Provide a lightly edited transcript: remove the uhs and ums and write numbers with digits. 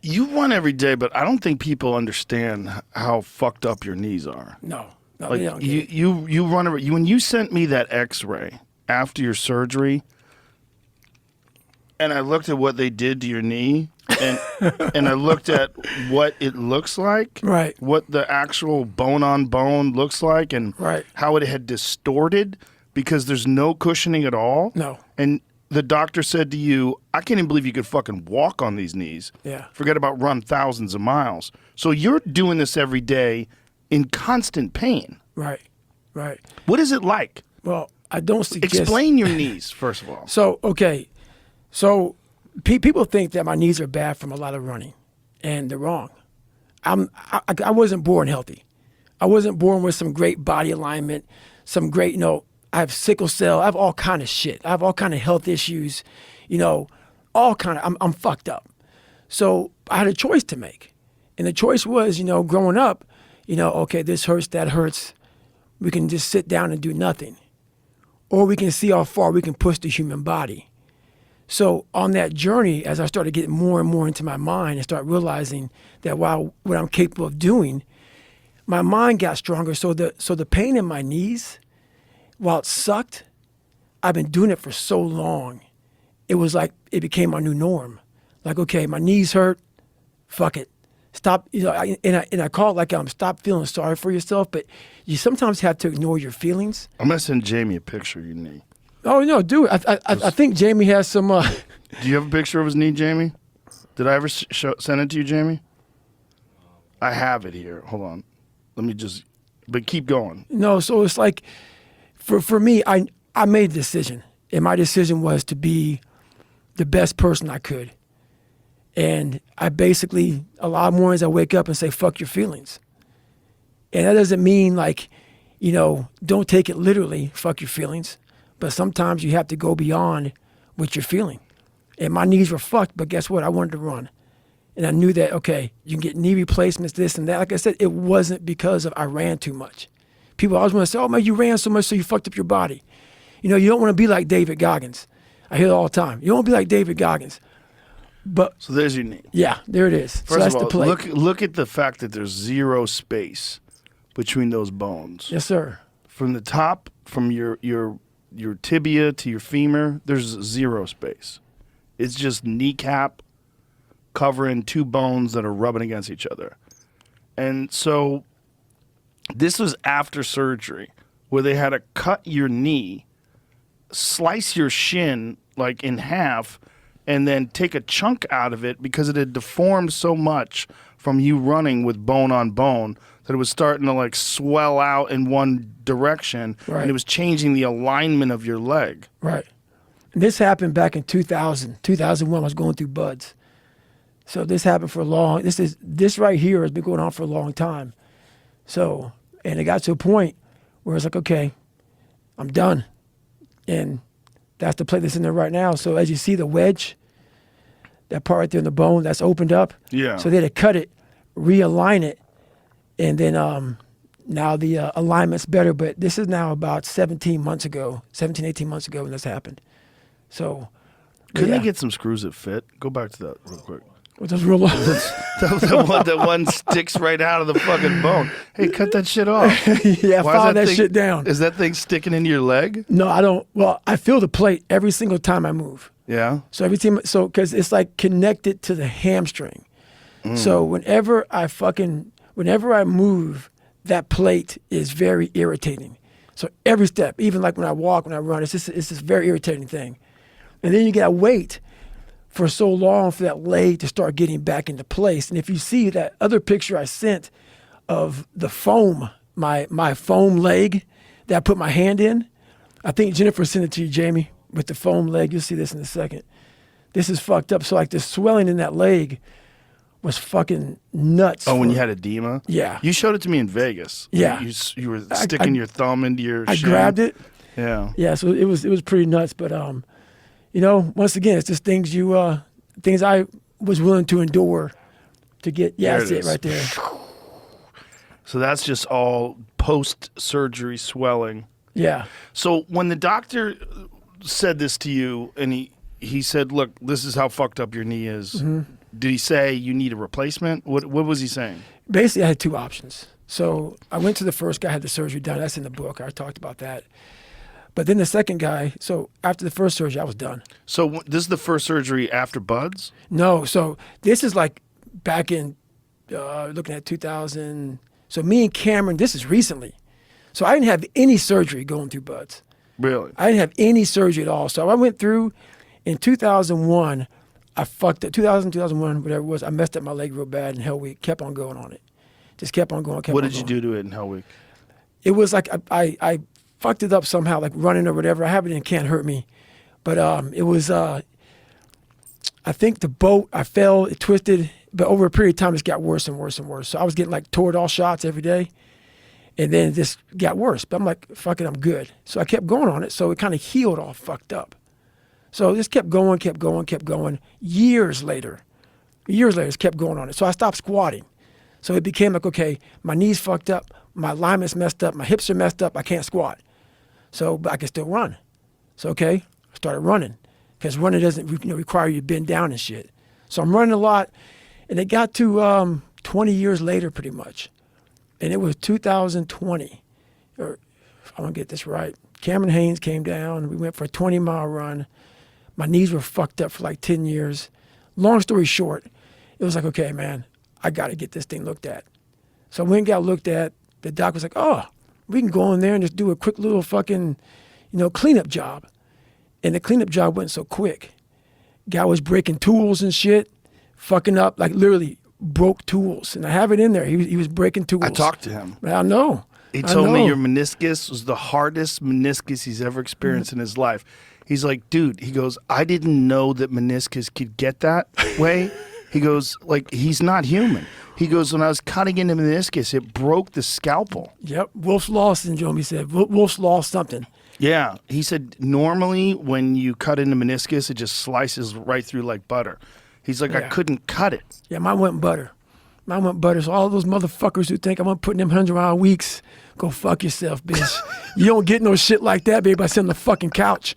You run every day, but I don't think people understand how fucked up your knees are. No, Like they don't get it. you run when you sent me that X-ray after your surgery, and I looked at what they did to your knee, and and I looked at what it looks like, Right. what the actual bone on bone looks like, and Right. how it had distorted because there's no cushioning at all. No. And the doctor said to you, I can't even believe you could fucking walk on these knees. Yeah. Forget about run thousands of miles. So you're doing this every day in constant pain. Right. Right. What is it like? Well, I don't suggest. Explain your knees, first of all. So, okay. So people think that my knees are bad from a lot of running, and they're wrong. I wasn't born healthy. I wasn't born with some great body alignment, some great, I have sickle cell. I have all kind of shit. I have all kind of health issues, all kind of, I'm fucked up. So I had a choice to make. And the choice was, growing up, okay, this hurts, that hurts. We can just sit down and do nothing. Or we can see how far we can push the human body. So on that journey, as I started getting more and more into my mind and start realizing that what I'm capable of doing, my mind got stronger. So the pain in my knees, while it sucked, I've been doing it for so long. It was like it became my new norm. Like, okay, my knees hurt, fuck it. Stop, and I call it like stop feeling sorry for yourself, but you sometimes have to ignore your feelings. I'm going to send Jamie a picture of your knee. Oh, no, dude, I think Jamie has some... Do you have a picture of his knee, Jamie? Did I ever send it to you, Jamie? I have it here. Hold on. Let me just... But keep going. No, so it's like, for me, I made a decision, and my decision was to be the best person I could. And I basically, a lot of mornings I wake up and say, fuck your feelings. And that doesn't mean like, don't take it literally, fuck your feelings. But sometimes you have to go beyond what you're feeling. And my knees were fucked, but guess what? I wanted to run. And I knew that, okay, you can get knee replacements, this and that. Like I said, it wasn't because I ran too much. People always want to say, oh, man, you ran so much so you fucked up your body. You don't want to be like David Goggins. I hear it all the time. You don't want to be like David Goggins. But so there's your knee. Yeah, there it is. First so that's of all, the plate. look at the fact that there's zero space between those bones. Yes, sir. From the top, from your tibia to your femur, there's zero space. It's just kneecap covering two bones that are rubbing against each other. And so this was after surgery where they had to cut your knee, slice your shin like in half, and then take a chunk out of it because it had deformed so much from you running with bone on bone that it was starting to like swell out in one direction, right. And it was changing the alignment of your leg. Right. And this happened back in 2001. I was going through buds. So this happened for a long, this right here has been going on for a long time. So, and it got to a point where it's like, okay, I'm done. And that's the plate that's in there right now. So as you see the wedge, that part right there in the bone, that's opened up. Yeah. So they had to cut it, realign it, and then now the alignment's better. But this is now about 18 months ago when this happened. So Couldn't they get some screws that fit? Go back to that real quick. With those real long. that one sticks right out of the fucking bone. Hey, cut that shit off. Yeah, Why is file that thing, shit down. Is that thing sticking into your leg? No, I don't. Well, I feel the plate every single time I move. Yeah. So every time, because it's like connected to the hamstring. So whenever I move, that plate is very irritating. So every step, even like when I walk, when I run, it's this very irritating thing. And then you gotta wait for so long for that leg to start getting back into place. And if you see that other picture I sent of the foam, my foam leg that I put my hand in, I think Jennifer sent it to you, Jamie, with the foam leg. You'll see this in a second. This is fucked up. So like the swelling in that leg was fucking nuts. Oh, when you had edema? Yeah. You showed it to me in Vegas. Yeah. You were sticking your thumb into your I shin. grabbed it. Yeah. Yeah, so it was pretty nuts. But once again, it's just things things I was willing to endure to get. Yeah, that's it right there. So that's just all post-surgery swelling. Yeah. So when the doctor said this to you and he said, look, this is how fucked up your knee is. Did he say you need a replacement? What was he saying? Basically, I had two options. So I went to the first guy, had the surgery done. That's in the book. I talked about that. But then the second guy, so after the first surgery, I was done. So this is the first surgery after Buds? No, so this is like back in, looking at 2000. So me and Cameron, this is recently. So I didn't have any surgery going through Buds. Really? I didn't have any surgery at all. So I went through, in 2001, I fucked up, 2001, whatever it was, I messed up my leg real bad in Hell Week, kept on going on it. Just kept on going, What did you do to it in Hell Week? It was like I fucked it up somehow, like running or whatever. I have it in Cant Hurt Me. But it was, I think the boat, I fell, it twisted, but over a period of time, it got worse and worse and worse. So I was getting like Toradol shots every day, and then it just got worse. But I'm like, fuck it, I'm good. So I kept going on it, so it kind of healed all fucked up. So it just kept going, kept going, kept going. Years later, it kept going on it. So I stopped squatting. So it became like, okay, my knee's fucked up, my alignment's messed up, my hips are messed up, I can't squat. So, but I can still run. So, okay, I started running because running doesn't require you to bend down and shit. So I'm running a lot, and it got to 20 years later pretty much. And it was 2020, or if I want to get this right, Cameron Haynes came down, we went for a 20-mile run. My knees were fucked up for like 10 years. Long story short, it was like, okay, man, I got to get this thing looked at. So when it got looked at, the doc was like, oh, we can go in there and just do a quick little fucking, cleanup job. And the cleanup job went so quick. Guy was breaking tools and shit, fucking up, like literally broke tools. And I have it in there. He was breaking tools. I talked to him. I know. He told me your meniscus was the hardest meniscus he's ever experienced in his life. He's like, dude, he goes, I didn't know that meniscus could get that way. He goes, like, he's not human. He goes, when I was cutting into meniscus, it broke the scalpel. Yep, Wolf's Law syndrome, he said. Wolf's Law something. Yeah, he said, normally when you cut into meniscus, it just slices right through like butter. He's like, I couldn't cut it. Yeah, mine went butter. So all those motherfuckers who think I'm putting them 100-mile weeks, go fuck yourself, bitch. You don't get no shit like that, baby, by sitting on the fucking couch.